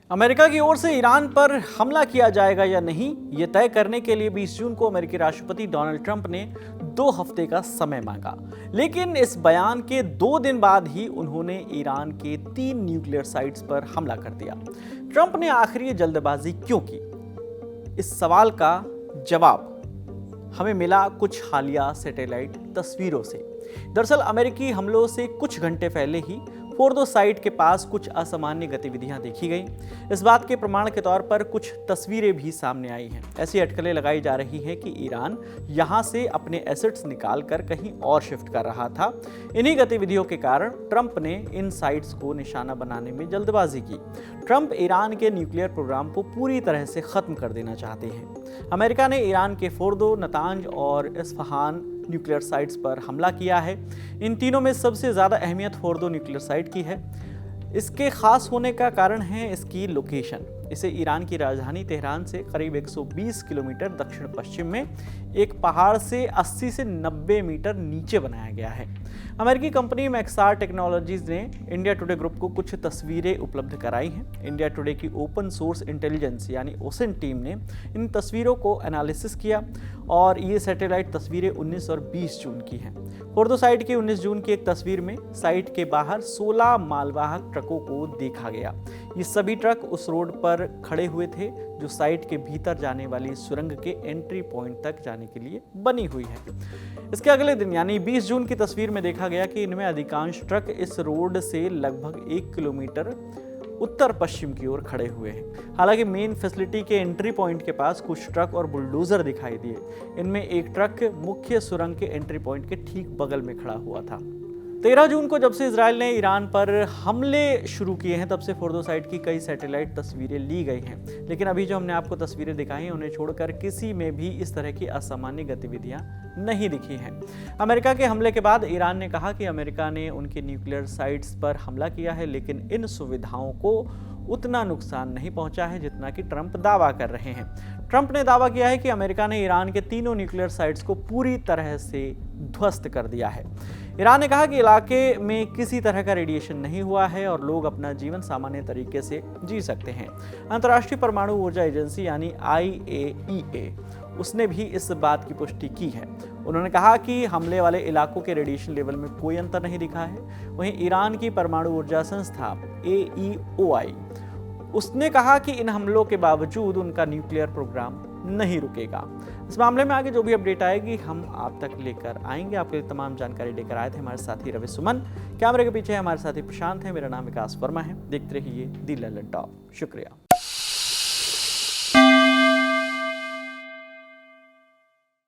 America की ओर से Iran पर हमला किया जाएगा या नहीं, ये तय करने के लिए 20 जून को अमेरिकी राष्ट्रपति डोनाल्ड ट्रंप ने 2 हफ्ते का समय मांगा। लेकिन इस बयान के 2 दिन बाद ही उन्होंने ईरान के 3 न्यूक्लियर साइट्स पर हमला कर दिया। ट्रंप ने आखिर ये जल्दबाजी क्यों की? इस सवाल का जवाब हमें मिला कुछ हालिया सैटेलाइट तस्वीरों से। दरअसल अमेरिकी हमलों से कुछ घंटे पहले ही फोर्दो साइट के पास कुछ असामान्य गतिविधियां देखी गई। इस बात के प्रमाण के तौर पर कुछ तस्वीरें भी सामने आई हैं। ऐसी अटकलें लगाई जा रही हैं कि ईरान यहां से अपने एसेट्स निकालकर कहीं और शिफ्ट कर रहा था। इन्हीं गतिविधियों के कारण ट्रंप ने इन साइट्स को निशाना बनाने में जल्दबाजी की। ट्रंप ईरान के न्यूक्लियर प्रोग्राम को पूरी तरह से खत्म कर देना चाहते हैं। अमेरिका ने ईरान के फोर्दो, नतांज और इस्फहान न्यूक्लियर साइट्स पर हमला किया है। इन तीनों में सबसे ज़्यादा अहमियत फोर्दो न्यूक्लियर साइट की है। इसके खास होने का कारण है इसकी लोकेशन। इसे ईरान की राजधानी तेहरान से करीब 120 किलोमीटर दक्षिण पश्चिम में एक पहाड़ से 80 से 90 मीटर नीचे बनाया गया है। अमेरिकी कंपनी मैक्सार टेक्नोलॉजीज ने इंडिया टुडे ग्रुप को कुछ तस्वीरें उपलब्ध कराई हैं। इंडिया टुडे की ओपन सोर्स इंटेलिजेंस यानी ओसिन टीम ने इन तस्वीरों को एनालिसिस किया और ये सैटेलाइट तस्वीरें 19 और 20 जून की हैं। फोर्दो साइट की 19 जून की एक तस्वीर में साइट के बाहर 16 मालवाहक ट्रकों को देखा गया। ये सभी ट्रक उस रोड पर खड़े हुए थे जो साइट के भीतर जाने वाली सुरंग के एंट्री पॉइंट तक जाने के लिए बनी हुई है। इसके अगले दिन यानी 20 जून की तस्वीर में देखा गया कि इनमें अधिकांश ट्रक इस रोड से लगभग 1 किलोमीटर उत्तर पश्चिम की ओर खड़े हुए हैं। हालांकि मेन फैसिलिटी के एंट्री पॉइंट के पास कुछ ट्रक और बुलडोजर दिखाई दिए। इनमें एक ट्रक मुख्य सुरंग के एंट्री पॉइंट के ठीक बगल में खड़ा हुआ था। 13 जून को जब से इजराइल ने ईरान पर हमले शुरू किए हैं तब से फोर्दो साइट की कई सैटेलाइट तस्वीरें ली गई हैं। लेकिन अभी जो हमने आपको तस्वीरें दिखाई हैं उन्हें छोड़कर किसी में भी इस तरह की असामान्य गतिविधियां नहीं दिखी हैं। अमेरिका के हमले के बाद ईरान ने कहा कि अमेरिका ने उनके न्यूक्लियर साइट्स पर हमला किया है, लेकिन इन सुविधाओं को उतना नुकसान नहीं पहुंचा है जितना कि ट्रंप दावा कर रहे हैं। ट्रंप ने दावा किया है कि अमेरिका ने ईरान के तीनों न्यूक्लियर साइट्स को पूरी तरह से ध्वस्त कर दिया है। ईरान ने कहा कि इलाके में किसी तरह का रेडिएशन नहीं हुआ है और लोग अपना जीवन सामान्य तरीके से जी सकते हैं। अंतर्राष्ट्रीय परमाणु ऊर्जा एजेंसी यानी IAEA उसने भी इस बात की पुष्टि की है। उन्होंने कहा कि हमले वाले इलाकों के रेडिएशन लेवल में कोई अंतर नहीं दिखा है। वहीं ईरान की परमाणु ऊर्जा संस्था AEOI उसने कहा कि इन हमलों के बावजूद उनका न्यूक्लियर प्रोग्राम नहीं रुकेगा। इस मामले में आगे जो भी अपडेट आएगी हम आप तक लेकर आएंगे। आपके लिए तमाम जानकारी लेकर आए थे हमारे साथी रवि सुमन। कैमरे के पीछे हमारे साथी प्रशांत है। मेरा नाम विकास वर्मा है। देखते रहिए दी लल्लन टॉप। शुक्रिया।